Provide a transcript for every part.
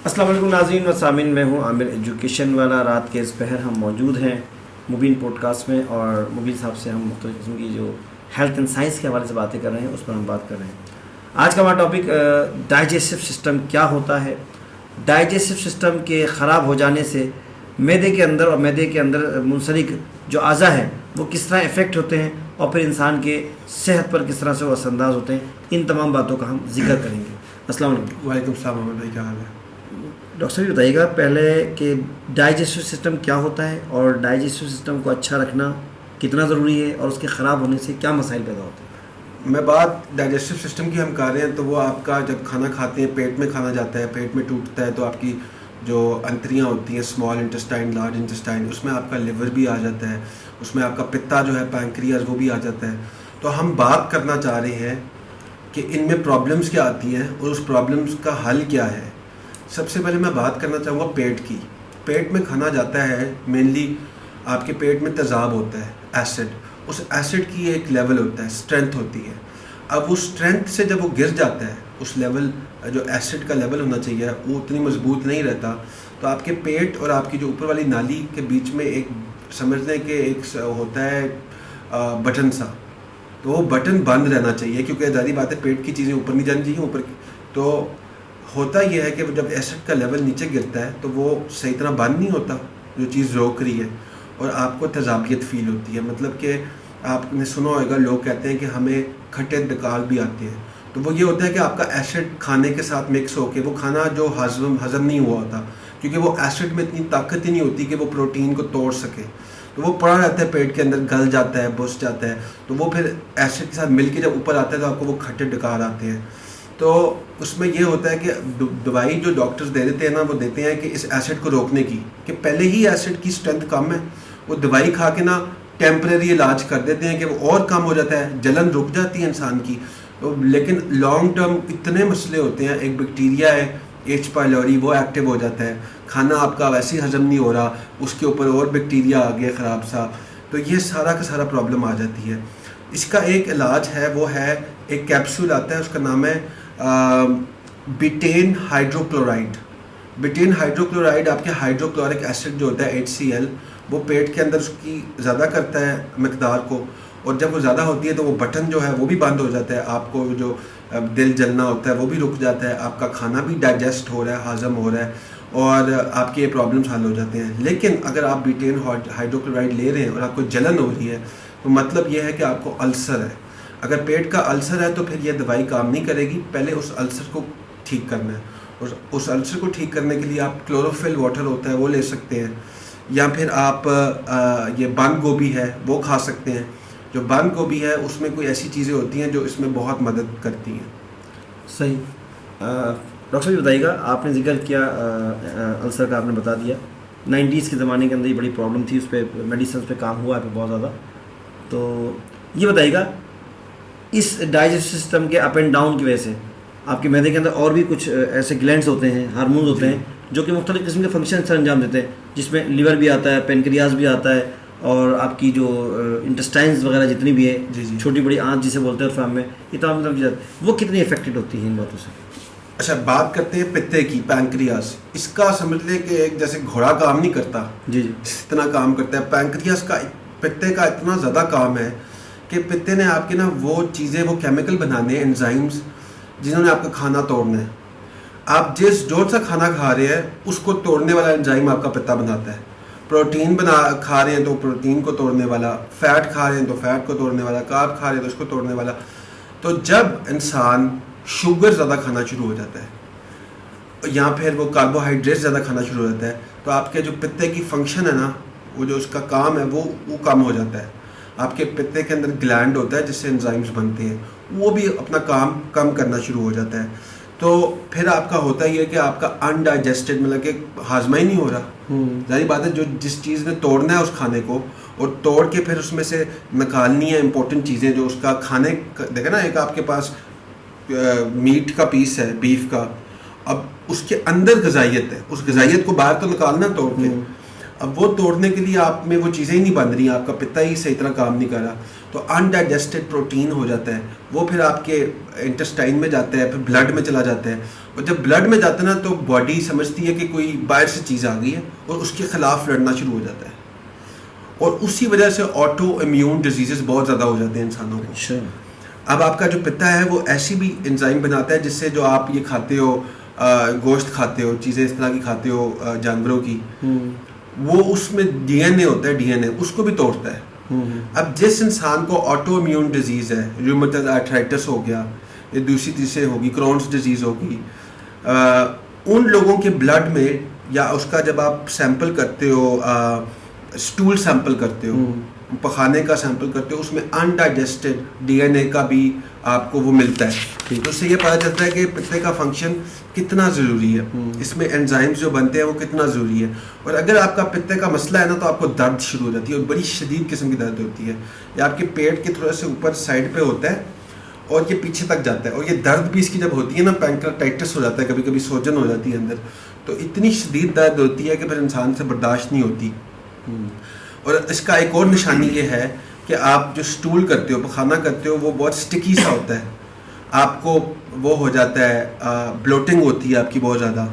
अस्सलाम वालेकुम नाज़रीन व सामीन, मैं हूं आमिर एजुकेशन वाला। रात के इस पहर हम मौजूद हैं मुबीन पॉडकास्ट में और मुबीन साहब से हम मुख्तलिफ किस्म की जो हेल्थ एंड साइंस के हवाले से बातें कर रहे हैं, उस पर हम बात कर रहे हैं। आज का हमारा टॉपिक डाइजेस्टिव सिस्टम क्या होता है, डाइजेस्टिव सिस्टम के ख़राब हो जाने से मैदे के अंदर और मैदे के अंदर मुंसलिक जो अज़ा है वो किस तरह इफ़ेक्ट होते हैं और फिर इंसान के सेहत पर किस तरह से वो असरअंदाज होते हैं। इन तमाम बातों का हम जिक्र करेंगे। अस्सलाम वालेकुम। वालेकुम सलाम अहमद भाई, क्या हाल है? डॉक्टर साहब बताइएगा पहले कि डाइजेस्टिव सिस्टम क्या होता है और डाइजेस्टिव सिस्टम को अच्छा रखना कितना ज़रूरी है और उसके ख़राब होने से क्या मसाइल पैदा होते हैं। मैं बात डाइजेस्टिव सिस्टम की हम कर रहे हैं तो वो आपका जब खाना खाते हैं, पेट में खाना जाता है, पेट में टूटता है तो आपकी जो अंतरियाँ होती हैं, स्मॉल इंटेस्टाइन, लार्ज इंटेस्टाइन, उसमें आपका लिवर भी आ जाता है, उसमें आपका पित्ता जो है पैंक्रियाज वो भी आ जाता है। तो हम बात करना चाह रहे हैं कि इनमें प्रॉब्लम्स क्या आती हैं और उस प्रॉब्लम्स का हल क्या है। सबसे पहले मैं बात करना चाहूँगा पेट की। पेट में खाना जाता है, मेनली आपके पेट में तेज़ाब होता है, एसिड। उस एसिड की एक लेवल होता है, स्ट्रेंथ होती है। अब उस स्ट्रेंथ से जब वो गिर जाता है, उस लेवल जो एसिड का लेवल होना चाहिए वो उतनी मजबूत नहीं रहता, तो आपके पेट और आपकी जो ऊपर वाली नाली के बीच में एक समझ लें कि एक होता है बटन सा, तो वो बटन बंद रहना चाहिए क्योंकि ज़ाहिर बात है पेट की चीज़ें ऊपर नहीं जानी चाहिए। ऊपर तो होता यह है कि जब एसिड का लेवल नीचे गिरता है तो वो सही तरह बंद नहीं होता, जो चीज़ रोक रही है, और आपको तेज़ाबियत फील होती है। मतलब कि आपने सुना होगा, लोग कहते हैं कि हमें खट्टे डकार भी आते हैं, तो वो ये होता है कि आपका एसिड खाने के साथ मिक्स होकर वो खाना जो हज़म नहीं हुआ होता, क्योंकि वो एसिड में इतनी ताकत ही नहीं होती कि वो प्रोटीन को तोड़ सके, तो वो पड़ा रहता है पेट के अंदर, गल जाता है, बुस जाता है, तो वो फिर एसिड के साथ मिलके जब ऊपर आता है तो आपको वो खट्टे डकार आते हैं। तो उसमें ये होता है कि दवाई जो डॉक्टर्स दे देते हैं ना, वो देते हैं कि इस एसिड को रोकने की, कि पहले ही एसिड की स्ट्रेंथ कम है, वो दवाई खा के ना टेम्परेरी इलाज कर देते हैं कि वो और कम हो जाता है, जलन रुक जाती है इंसान की। तो लेकिन लॉन्ग टर्म इतने मसले होते हैं। एक बैक्टीरिया है एच पाइलोरी, वो एक्टिव हो जाता है, खाना आपका वैसे ही हजम नहीं हो रहा, उसके ऊपर और बैक्टीरिया आ गया ख़राब सा, तो ये सारा का सारा प्रॉब्लम आ जाती है। इसका एक इलाज है, वो है एक कैप्सूल आता है, उसका नाम है बिटेन हाइड्रोक्लोराइड। बिटेन हाइड्रोक्लोराइड आपके हाइड्रोक्लोरिक एसिड जो होता है HCl, वो पेट के अंदर उसकी ज़्यादा करता है मकदार को, और जब वो ज़्यादा होती है तो वो बटन जो है वो भी बंद हो जाता है, आपको जो दिल जलना होता है वो भी रुक जाता है, आपका खाना भी डाइजेस्ट हो रहा है, हज़म हो रहा है, और आपके ये प्रॉब्लम्स हल हो जाते हैं। लेकिन अगर आप बिटेन हाइड्रोक्लोराइड ले रहे हैं और आपको जलन हो रही है, तो मतलब ये है कि आपको अल्सर है। अगर पेट का अल्सर है तो फिर ये दवाई काम नहीं करेगी, पहले उस अल्सर को ठीक करना है, और उस अल्सर को ठीक करने के लिए आप क्लोरोफिल वाटर होता है वो ले सकते हैं, या फिर आप ये बंद गोभी है वो खा सकते हैं। जो बंद गोभी है उसमें कोई ऐसी चीज़ें होती हैं जो इसमें बहुत मदद करती हैं। सही। डॉक्टर साहब बताइएगा, आपने जिक्र किया अल्सर का, आपने बता दिया 90s के ज़माने के अंदर ये बड़ी प्रॉब्लम थी, उस पर मेडिसिन पे काम हुआ है बहुत ज़्यादा। तो ये बताइएगा इस डाइजेस्टिव सिस्टम के अप एंड डाउन की वजह से आपके मैदे के अंदर और भी कुछ ऐसे ग्लैंड्स होते हैं, हार्मोन्स होते हैं जो कि मुख्तलिफ किस्म के फंक्शन सर अंजाम देते हैं, जिसमें लिवर भी आता है, पेनक्रियाज भी आता है, और आपकी जो इंटेस्टाइन्स वगैरह जितनी भी है, छोटी बड़ी आंत जिसे बोलते हैं फार्म में, ये तमाम चीज़ें वो कितनी इफेक्टेड होती हैं इन बातों से। अच्छा, बात करते हैं पित्ते की, पैंक्रियास। इसका समझ ले कि एक जैसे घोड़ा काम नहीं करता, जी, इतना काम करता है पैंक्रियास का। पित्ते का इतना ज़्यादा काम है कि पित्ते ने आपके ना वो चीज़ें, वो केमिकल बनाने हैं, एंजाइम्स, जिन्होंने आपका खाना तोड़ना है। आप जिस जोर सा खाना खा रहे हैं उसको तोड़ने वाला एंजाइम आपका पित्ता बनाता है। प्रोटीन खा रहे हैं तो प्रोटीन को तोड़ने वाला, फैट खा रहे हैं तो फैट को तोड़ने वाला, कार्ब खा रहे हैं तो उसको तोड़ने वाला। तो जब इंसान शुगर ज़्यादा खाना शुरू हो जाता है या फिर वो कार्बोहाइड्रेट ज़्यादा खाना शुरू हो जाता है, तो आपके जो पित्ते की फंक्शन है ना, वो जो उसका काम है वो कम हो जाता है। आपके पित्ते के अंदर ग्लैंड होता है जिससे एंजाइम्स बनते हैं, वो भी अपना काम कम करना शुरू हो जाता है। तो फिर आपका होता ही है कि आपका अनडाइजेस्टेड, मतलब कि हाजमा ही नहीं हो रहा। जाहिर बात है, जो जिस चीज़ ने तोड़ना है उस खाने को, और तोड़ के फिर उसमें से निकालनी है इंपॉर्टेंट चीज़ें जो उसका खाने देखे ना, एक आपके पास मीट का पीस है, बीफ का, अब उसके अंदर गजाइत है, उस गजाइत को बाहर तो निकालना तोड़ के। अब वो तोड़ने के लिए आप में वो चीज़ें ही नहीं बन रही, आपका पित्ता ही सही तरह काम नहीं कर रहा, तो अनडाइजेस्टेड प्रोटीन हो जाता है, वो फिर आपके इंटेस्टाइन में जाता है, फिर ब्लड में चला जाता है, और जब ब्लड में जाता है ना तो बॉडी समझती है कि कोई बाहर से चीज़ आ गई है और उसके खिलाफ लड़ना शुरू हो जाता है, और उसी वजह से ऑटो इम्यून डिजीज़ बहुत ज़्यादा हो जाते हैं इंसानों को। अच्छा। अब आपका जो पित्ता है वो ऐसी भी एंजाइम बनाता है जिससे जो आप ये खाते हो, गोश्त खाते हो, चीज़ें इस तरह की खाते हो जानवरों की, वो उसमें डीएनए होता है, डीएनए उसको भी तोड़ता है। अब जिस इंसान को ऑटो इम्यून डिजीज़ है, रूमेटॉइड आर्थराइटिस हो गया, ये दूसरी तीसरे होगी, क्रॉन्स डिजीज़ होगी, उन लोगों के ब्लड में या उसका जब आप सैंपल करते हो, स्टूल सैंपल करते हो, पखाने का सैंपल करते हो, उसमें अनडाइजेस्टेड डीएनए का भी आपको वो मिलता है, तो उससे ये पता चलता है कि पित्ते का फंक्शन कितना ज़रूरी है, इसमें एंजाइम्स जो बनते हैं वो कितना ज़रूरी है। और अगर आपका पित्ते का मसला है ना तो आपको दर्द शुरू हो जाती है, और बड़ी शदीद किस्म की दर्द होती है, या आपके पेट के थोड़ा से ऊपर साइड पे होता है और ये पीछे तक जाता है, और ये दर्द भी इसकी जब होती है ना, पैंक्रेटाइटिस हो जाता है, कभी कभी सोजन हो जाती है अंदर, तो इतनी शदीद दर्द होती है कि फिर इंसान से बर्दाश्त नहीं होती। और इसका एक और निशानी ये है कि आप जो स्टूल करते हो, पखाना करते हो, वो बहुत स्टिकी सा होता है, आपको वो हो जाता है, ब्लोटिंग होती है आपकी बहुत ज़्यादा।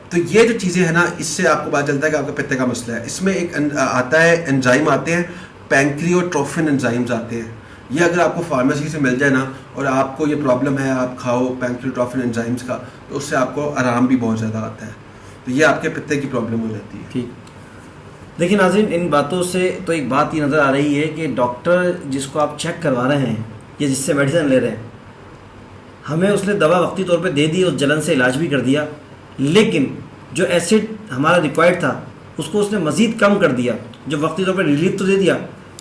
तो ये जो चीज़ें हैं ना, इससे आपको पता चलता है कि आपका पित्ते का मसला है। इसमें एक आता है, एंजाइम आते हैं, पैंक्रियोट्रोफिन एंजाइम्स आते हैं, ये अगर आपको फार्मेसी से मिल जाए ना और आपको ये प्रॉब्लम है, आप खाओ पैंक्रियोट्रोफिन एंजाइम्स का, तो उससे आपको आराम भी बहुत ज़्यादा आता है, तो ये आपके पित्ते की प्रॉब्लम हो जाती है। ठीक। देखिए नाज़रीन, इन बातों से तो एक बात ये नज़र आ रही है कि डॉक्टर जिसको आप चेक करवा रहे हैं या जिससे मेडिसिन ले रहे हैं, हमें उसने दवा वक्ती तौर पे दे दी, उस जलन से इलाज भी कर दिया, लेकिन जो एसिड हमारा रिक्वायर्ड था उसको उसने मज़ीद कम कर दिया, जो वक्ती तौर पे रिलीफ तो दे दिया,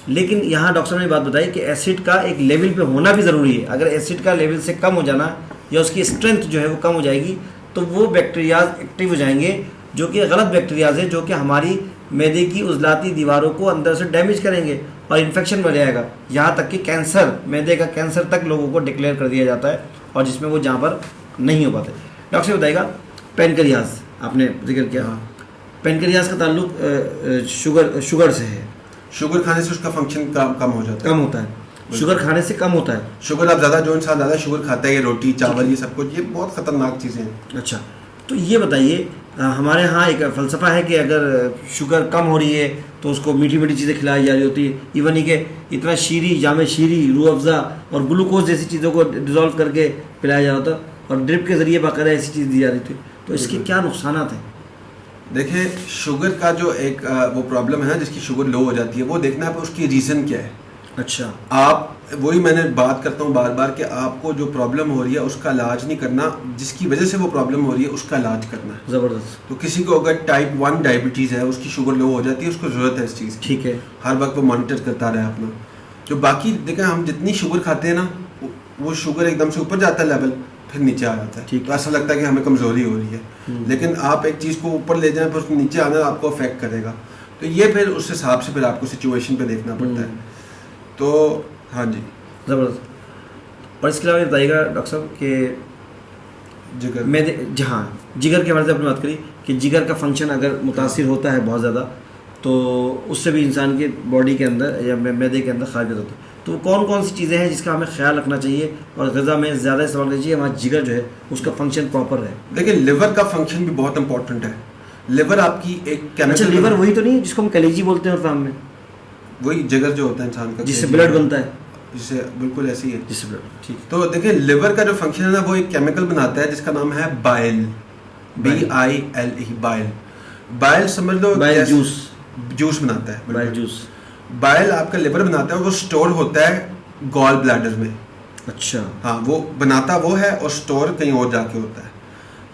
लेकिन यहाँ डॉक्टर ने बात बताई कि एसिड का एक लेवल पे होना भी ज़रूरी है। अगर एसिड का लेवल से कम हो जाना या उसकी स्ट्रेंथ जो है वो कम हो जाएगी तो वो बैक्टीरियाज एक्टिव हो जाएंगे, जो कि गलत बैक्टीरियाज है, जो कि हमारी मैदे की उजलाती दीवारों को अंदर से डैमेज करेंगे और इन्फेक्शन बढ़ जाएगा, यहाँ तक कि कैंसर, मैदे का कैंसर तक लोगों को डिक्लेयर कर दिया जाता है, और जिसमें वो जहाँ पर नहीं हो पाते। डॉक्टर से बताइएगा, पेनक्रियाज आपने जिक्र किया, पेनक्रियाज का ताल्लुक शुगर से है। शुगर खाने से उसका फंक्शन कम हो जाता है, कम होता है, शुगर खाने से कम होता है। शुगर आप ज़्यादा, जो इंसान ज़्यादा शुगर खाता है, ये रोटी चावल ये सब कुछ, ये बहुत ख़तरनाक चीज़ें हैं। अच्छा, तो ये बताइए, हमारे यहाँ एक फ़लसफ़ा है कि अगर शुगर कम हो रही है तो उसको मीठी मीठी चीज़ें खिलाई जा रही होती है, इवन ही कि इतना शीरी, जामे शीरी, रूह अफ़ज़ा और ग्लूकोज जैसी चीज़ों को डिज़ोल्व करके पिलाया जा रहा था, और ड्रिप के ज़रिए बाकायदा ऐसी चीज़ दी जा रही थी, तो इसके क्या नुकसान हैं? देखिए, शुगर का जो एक वो प्रॉब्लम है जिसकी शुगर लो हो जाती है, वो देखना है उसकी रीज़न क्या है। अच्छा, आप वही मैंने बात करता हूँ बार बार कि आपको जो प्रॉब्लम हो रही है उसका इलाज नहीं करना, जिसकी वजह से वो प्रॉब्लम हो रही है उसका इलाज करना है। ज़बरदस्त। तो किसी को अगर टाइप 1 डायबिटीज़ है, उसकी शुगर लो हो जाती है, उसको ज़रूरत है इस चीज़ की, ठीक है, हर वक्त वो मॉनिटर करता रहे अपना। जो बाकी देखें, हम जितनी शुगर खाते हैं ना, वो शुगर एकदम से ऊपर जाता है लेवल, फिर नीचे आ जाता है, तो ऐसा लगता है कि हमें कमज़ोरी हो रही है, लेकिन आप एक चीज़ को ऊपर ले जाएं फिर नीचे आना आपको अफेक्ट करेगा, तो ये फिर उस हिसाब से फिर आपको सिचुएशन पे देखना पड़ता है। तो हाँ जी, ज़बरदस्त। और इसके अलावा बताइएगा डॉक्टर साहब कि जिगर, मैं जहाँ जिगर के बारे में आपने बात करी कि जिगर का फंक्शन अगर मुतासिर होता है बहुत ज़्यादा तो उससे भी इंसान के बॉडी के अंदर या मैदे के अंदर खराबी होती है, तो कौन कौन सी चीज़ें हैं जिसका हमें ख्याल रखना चाहिए और ग़िज़ा में ज़्यादा इस्तेमाल करना चाहिए, हमारा जिगर जो है उसका फंक्शन प्रॉपर रहे? देखिए, लिवर का फंक्शन भी बहुत इंपॉर्टेंट है। लिवर आपकी एक केमिकल, अच्छा, लिवर वही तो नहीं है जिसको हम कलेजी बोलते हैं उर्दू में? वही जिगर जो होता है इंसान का, जिससे ब्लड बनता है, जिससे बिल्कुल ऐसे ही है, जिससे ब्लड, ठीक। तो देखिए, लिवर का जो फंक्शन है ना, वो एक केमिकल बनाता है जिसका नाम है बाइल, BILE, बाइल। बाइल समझ लो, बाइल जूस बनाता है, बाइल जूस। बाइल आपका लिवर बनाता है, वो स्टोर होता है गॉल ब्लैडर में। अच्छा, हाँ, वो बनाता वो है और स्टोर कहीं और जाके होता है।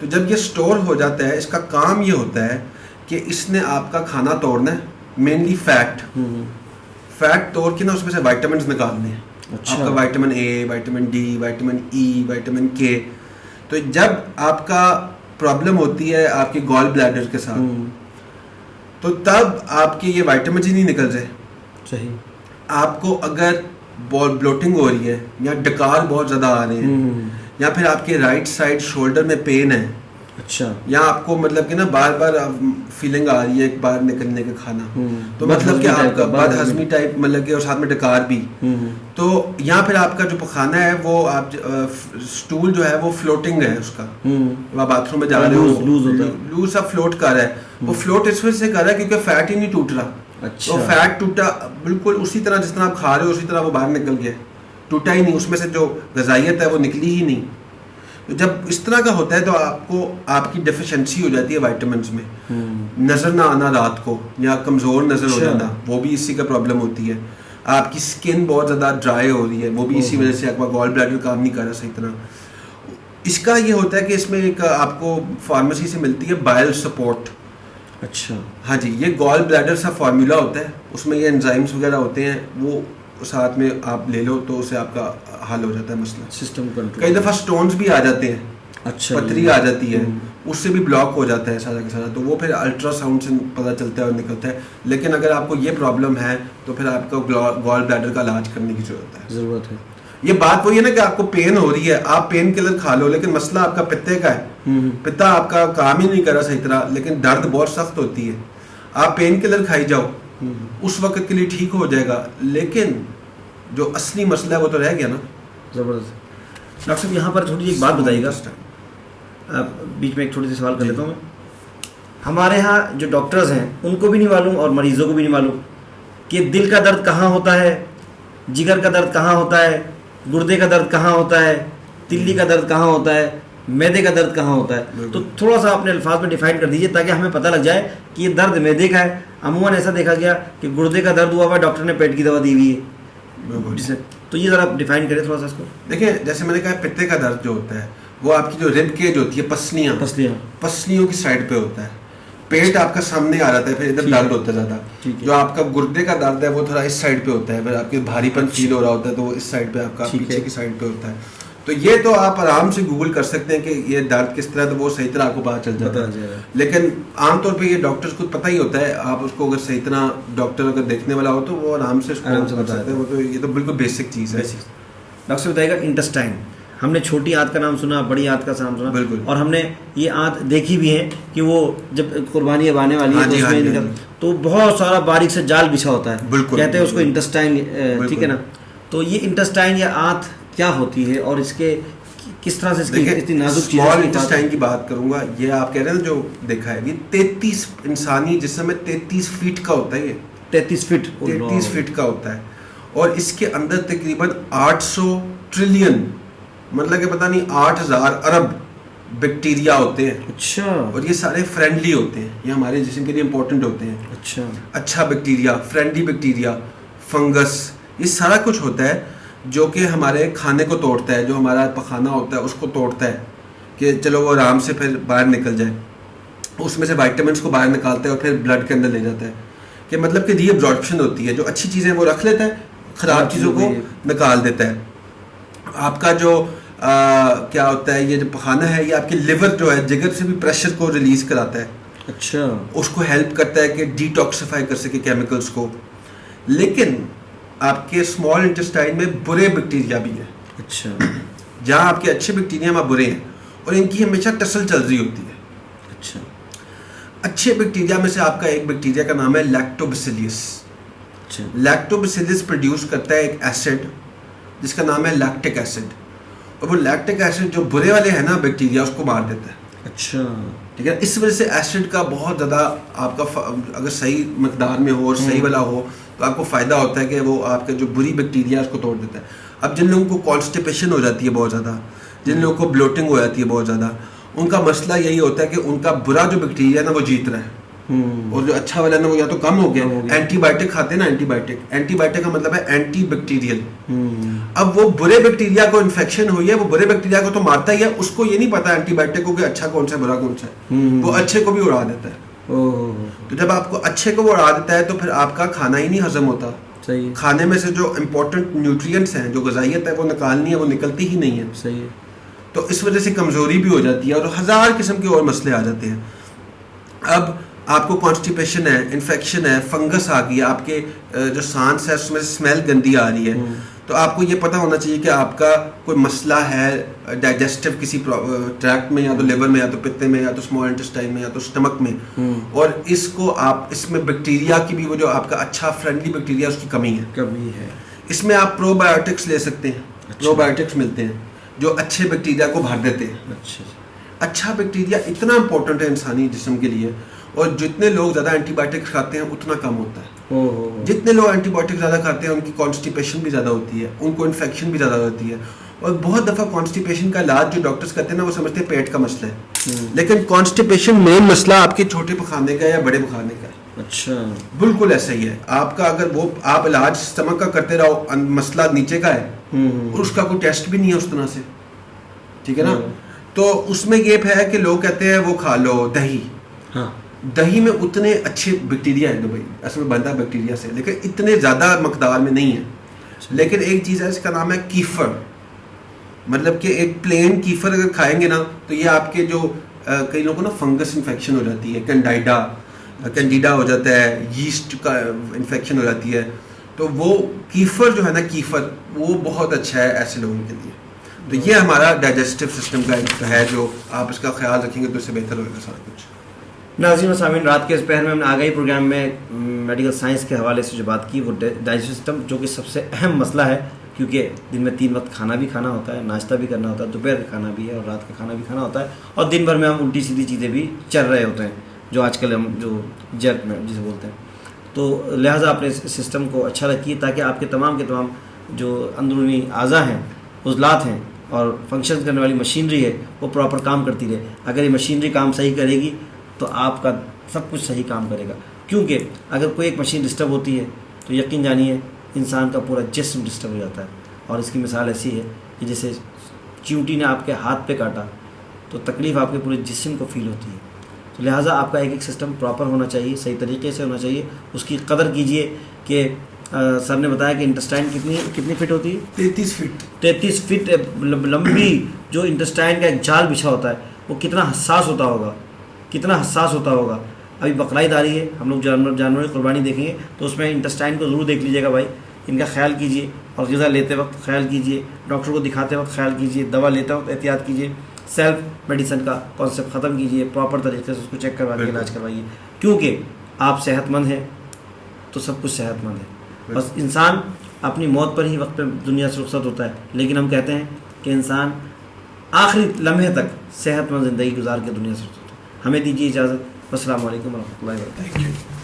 तो जब ये स्टोर हो जाता है, इसका काम ये होता है कि इसने आपका खाना तोड़ना है, मेनली फैट तोड़ के ना उसमें से विटामिन निकालने हैं। अच्छा। आपका vitamin A, vitamin D, vitamin E, vitamin K। तो जब आपका प्रॉब्लम होती है आपकी गॉल ब्लैडर के साथ, तो तब आपके ये विटामिन ही नहीं निकल रहे। सही। आपको अगर ब्लोटिंग हो रही है या डकार बहुत ज़्यादा आ रहे हैं, या फिर आपके राइट साइड शोल्डर में पेन है, अच्छा, या आपको मतलब कि ना बार बार फीलिंग आ रही है एक बार निकलने का खाना, तो मतलब कि आपका बद हजमी टाइप मतलब कि और साथ में डकार भी, तो या फिर आपका जो पखाना है वो आप स्टूल जो है वो फ्लोटिंग है उसका, आप बाथरूम में जा रहे हो लूज सा फ्लोट कर रहा है, वो फ्लोट इस वजह से कर रहा है क्योंकि फैट ही नहीं टूट रहा। अच्छा। तो फैट टूटा बिल्कुल उसी तरह जिस तरह आप खा रहे हो उसी तरह वो बाहर निकल गया, टूटा ही नहीं, उसमें से जो ग़िज़ाइयत है वो निकली ही नहीं। तो जब इस तरह का होता है तो आपको आपकी डेफिशिएंसी हो जाती है विटामिन्स में, नज़र ना आना रात को या कमज़ोर नज़र हो जाना, वो भी इसी का प्रॉब्लम होती है। आपकी स्किन बहुत ज़्यादा ड्राई हो रही है, वो भी इसी वजह से, आपका गॉल ब्लैडर काम नहीं कर रहा सही तरह। इसका ये होता है कि इसमें एक आपको फार्मेसी से मिलती है बाइल सपोर्ट। अच्छा, हाँ जी, ये गॉल ब्लैडर सा फार्मूला होता है, उसमें ये एंजाइम्स वगैरह होते हैं, वो साथ में आप ले लो तो उससे आपका हल हो जाता है मसला, सिस्टम कंट्रोल। कई दफ़ा स्टोन्स भी आ जाते हैं, अच्छा, पथरी आ जाती है, उससे भी ब्लॉक हो जाता है सारा का सारा, तो वो फिर अल्ट्रासाउंड से पता चलता है और निकलता है। लेकिन अगर आपको ये प्रॉब्लम है तो फिर आपको गॉल ब्लैडर का इलाज करने की ज़रूरत है। ये बात वही है ना कि आपको पेन हो रही है, आप पेन किलर खा लो, लेकिन मसला आपका पित्ते का है, पित्ता आपका काम ही नहीं कर रहा सही तरह, लेकिन दर्द बहुत सख्त होती है, आप पेन किलर खाई जाओ, उस वक्त के लिए ठीक हो जाएगा, लेकिन जो असली मसला है वो तो रह गया ना। ज़बरदस्त। डॉक्टर साहब यहाँ पर थोड़ी एक बात बताइएगा, बीच में एक छोटी सी सवाल कर लेता हूँ मैं। हमारे यहाँ जो डॉक्टर्स हैं उनको भी नहीं मालूम और मरीज़ों को भी नहीं मालूम कि दिल का दर्द कहाँ होता है, जिगर का दर्द कहाँ होता है, गुर्दे का दर्द कहाँ होता है, तिल्ली का दर्द कहाँ होता है, मैदे का दर्द कहाँ होता है। तो थोड़ा सा अपने अल्फाज में डिफाइन कर दीजिए ताकि हमें पता लग जाए कि ये दर्द मैदे का है। अमूमन ऐसा देखा गया कि गुर्दे का दर्द हुआ हुआ, डॉक्टर ने पेट की दवा दी हुई है, तो ये ज़रा डिफाइन करें थोड़ा सा इसको। देखिए, जैसे मैंने कहा पित्ते का दर्द जो होता है वो आपकी जो रिब केज होती है, पसलियों की साइड पे होता है, पेट आपका सामने आ जाता है, फिर इधर दर्द होता है ज़्यादा। जो आपका गुर्दे का दर्द है वो थोड़ा इस साइड पे होता है, फिर आपके भारीपन फील हो रहा होता है तो वो इस साइड पे आपका पीछे की साइड पे होता है। तो ये तो आप आराम से गूगल कर सकते हैं कि ये दर्द किस तरह, तो वो सही तरह आपको पता चल जाता है। लेकिन आमतौर पे ये डॉक्टर्स को पता ही होता है, आप उसको अगर सही तरह डॉक्टर अगर देखने वाला हो तो वो आराम से बता सकते हैं, वो तो ये तो बिल्कुल बेसिक चीज़ है। डॉक्टर से बताइएगा, इंटेस्टाइन, हमने छोटी आंत का नाम सुना, बड़ी आंत का नाम सुना, बिल्कुल, और हमने ये आंत देखी भी है कि वो जब कुर्बानी अब आने वाली है तो उसमें निकल, तो बहुत सारा बारीक से जाल बिछा होता है, कहते हैं उसको इंटेस्टाइन, ठीक है ना। तो ये इंटेस्टाइन या आंत क्या होती है और इसके किस तरह से इसकी इतनी नाजुक चीज़ है? स्मॉल इंटेस्टाइन की बात करूंगा, ये आप कह रहे हैं जो देखा है, ये 33 इंसानी जिस्म में 33 फीट का होता है, ये 33 फीट का होता है, और इसके अंदर तकरीबन 800 ट्रिलियन मतलब कि पता नहीं 8000 अरब बैक्टीरिया होते हैं। अच्छा। और ये सारे फ्रेंडली होते हैं, ये हमारे जिस्म के लिए इंपॉर्टेंट होते हैं। अच्छा बैक्टीरिया, फ्रेंडली बैक्टीरिया, फंगस, ये सारा कुछ होता है जो कि हमारे खाने को तोड़ता है, जो हमारा पखाना होता है उसको तोड़ता है कि चलो वो आराम से फिर बाहर निकल जाए, उसमें से विटामिन्स को बाहर निकालता है और फिर ब्लड के अंदर ले जाता है, कि मतलब कि रीअब्जॉर्प्शन होती है, जो अच्छी चीज़ें वो रख लेता है, ख़राब चीज़ों को निकाल देता है। आपका जो क्या होता है, ये जो पखाना है ये आपके लिवर जो है जिगर से भी प्रेशर को रिलीज़ कराता है। अच्छा। उसको हेल्प करता है कि डिटॉक्सिफाई कर सके केमिकल्स को। लेकिन आपके स्मॉल इंटेस्टाइन में बुरे बैक्टीरिया भी है। अच्छा। जहाँ आपके अच्छे बैक्टीरिया वहाँ बुरे हैं, और इनकी हमेशा टसल चल रही होती है। अच्छा। अच्छे बैक्टीरिया में से आपका एक बैक्टीरिया का नाम है लैक्टोबैसिलियस। अच्छा। लैक्टोबैसिलियस प्रोड्यूस करता है एक एसिड जिसका नाम है लैक्टिक एसिड, और वो लैक्टिक एसिड जो बुरे वाले हैं ना बैक्टीरिया, उसको मार देता है। अच्छा। ठीक है, इस वजह से एसिड का बहुत ज़्यादा आपका अगर सही मकदार में हो और सही वाला हो तो आपको फ़ायदा होता है कि वो आपके जो बुरी बैक्टीरिया उसको तोड़ देता है। अब जिन लोगों को कॉन्स्टिपेशन हो जाती है बहुत ज़्यादा, जिन लोगों को ब्लोटिंग हो जाती है बहुत ज़्यादा, उनका मसला यही होता है कि उनका बुरा जो बैक्टीरिया है ना वो जीत रहा है, और जो अच्छा वाला ना वो या तो कम हो गया। एंटीबायोटिक खाते हैं ना, एंटीबायोटिक का मतलब है एंटी बैक्टीरियल। अब वो बुरे बैक्टीरिया को इन्फेक्शन हुई है, वो बुरे बैक्टीरिया को तो मारता ही है, उसको ये नहीं पता एंटीबायोटिक को कि अच्छा कौन सा बुरा कौन सा है, वो अच्छे को भी उड़ा देता है। तो जब आपको अच्छे को वो उड़ा देता है तो फिर आपका खाना ही नहीं हजम होता। सही। खाने में से जो इम्पोर्टेंट न्यूट्रिएंट्स हैं, जो ग़िज़ाइयत है वो निकालनी है, वो निकलती ही नहीं है। सही है। तो इस वजह से कमज़ोरी भी हो जाती है और 1000 किस्म के और मसले आ जाते हैं। अब आपको कॉन्स्टिपेशन है, इन्फेक्शन है, फंगस आ गई है, आपके जो सांस है उसमें स्मेल गंदी आ रही है, तो आपको ये पता होना चाहिए कि आपका कोई मसला है डाइजेस्टिव किसी ट्रैक्ट में, या तो लिवर में, या तो पित्ते में, या तो स्मॉल इंटेस्टाइन में, या तो स्टमक में, और इसको आप इसमें बैक्टीरिया की भी वो जो आपका अच्छा फ्रेंडली बैक्टीरिया उसकी कमी है। इसमें आप प्रोबायोटिक्स ले सकते हैं। प्रोबायोटिक्स मिलते हैं जो अच्छे बैक्टीरिया को भर देते हैं। अच्छा बैक्टीरिया इतना इंपॉर्टेंट है इंसानी जिस्म के लिए, और जितने लोग ज़्यादा एंटीबायोटिक्स खाते हैं उतना कम होता है। जितने लोग एंटीबायोटिक्स ज़्यादा खाते हैं उनकी कॉन्स्टिपेशन भी ज़्यादा होती है, उनको इन्फेक्शन भी ज़्यादा होती है। और बहुत दफ़ा कॉन्स्टिपेशन का इलाज जो डॉक्टर्स करते हैं ना, वो समझते हैं पेट का मसला है, लेकिन कॉन्स्टिपेशन मेन मसला आपके छोटे पखाने का या बड़े पखाने का है। अच्छा, बिल्कुल ऐसा ही है आपका। अगर वो आप इलाज स्टमक का करते रहो, मसला नीचे का है और उसका कोई टेस्ट भी नहीं है उस तरह से, ठीक है ना, तो उसमें ये है कि लोग कहते हैं वो खा लो दही। हाँ, दही में उतने अच्छे बैक्टीरिया है दुबई, असल में बनता बैक्टीरिया से, लेकिन इतने ज़्यादा मकदार में नहीं है। लेकिन एक चीज़ है, इसका नाम है कीफर, मतलब कि एक प्लेन कीफर अगर खाएंगे ना, तो ये आपके जो कई लोगों को ना फंगस इन्फेक्शन हो जाती है, कैंडिडा हो जाता है, यीस्ट का इन्फेक्शन हो जाती है, तो वो कीफर जो है ना, कीफर वो बहुत अच्छा है ऐसे लोगों के लिए। तो ये हमारा डाइजेस्टिव सिस्टम का एक है, जो आप इसका ख्याल रखेंगे तो इससे बेहतर होगा सारा कुछ। नाज़रीन व सामीन, रात के इस पहर में हमने आगाही प्रोग्राम में मेडिकल साइंस के हवाले से जो बात की, वो डाइजेस्टिव सिस्टम, जो कि सबसे अहम मसला है, क्योंकि दिन में 3 वक्त खाना भी खाना होता है, नाश्ता भी करना होता है, दोपहर का खाना भी है और रात का खाना भी खाना होता है, और दिन भर में हम उल्टी सीधी चीज़ें भी चल रहे होते हैं, जो आजकल हम जो जर्क में जिसे बोलते हैं। तो लिहाजा अपने सिस्टम को अच्छा रखिए, ताकि आपके तमाम के तमाम जो अंदरूनी आज़ा हैं, उज़लात हैं और फंक्शन करने वाली मशीनरी है, वो प्रॉपर काम करती रहे। अगर ये मशीनरी काम सही करेगी तो आपका सब कुछ सही काम करेगा, क्योंकि अगर कोई एक मशीन डिस्टर्ब होती है तो यकीन जानिए इंसान का पूरा जिस्म डिस्टर्ब हो जाता है। और इसकी मिसाल ऐसी है कि जैसे चींटी ने आपके हाथ पे काटा तो तकलीफ़ आपके पूरे जिस्म को फील होती है। तो लिहाजा आपका एक सिस्टम प्रॉपर होना चाहिए, सही तरीके से होना चाहिए, उसकी कदर कीजिए। कि सर ने बताया कि इंटेस्टाइन कितनी फिट होती है? 33 फिट लंबी जो इंटेस्टाइन का एक जाल बिछा होता है, वो कितना हसास होता होगा। अभी बकरीद आ रही है, हम लोग जानवरों की कुर्बानी देखेंगे, तो उसमें इंटेस्टाइन को ज़रूर देख लीजिएगा भाई, इनका ख्याल कीजिए, और ग़िज़ा लेते वक्त ख्याल कीजिए, डॉक्टर को दिखाते वक्त ख्याल कीजिए, दवा लेते वक्त एहतियात कीजिए, सेल्फ मेडिसिन का कॉन्सेप्ट ख़त्म कीजिए, प्रॉपर तरीके से उसको चेक करवाइए, इलाज करवाइए, क्योंकि आप सेहतमंद हैं तो सब कुछ सेहतमंद है। बस इंसान अपनी मौत पर ही वक्त पे दुनिया से रुखसत होता है, लेकिन हम कहते हैं कि इंसान आखिरी लम्हे तक सेहतमंद ज़िंदगी गुजार के दुनिया से रुखसत होता है। हमें दीजिए इजाज़त। अस्सलाम वालेकुम व रहमतुल्लाहि व बरकातुहू।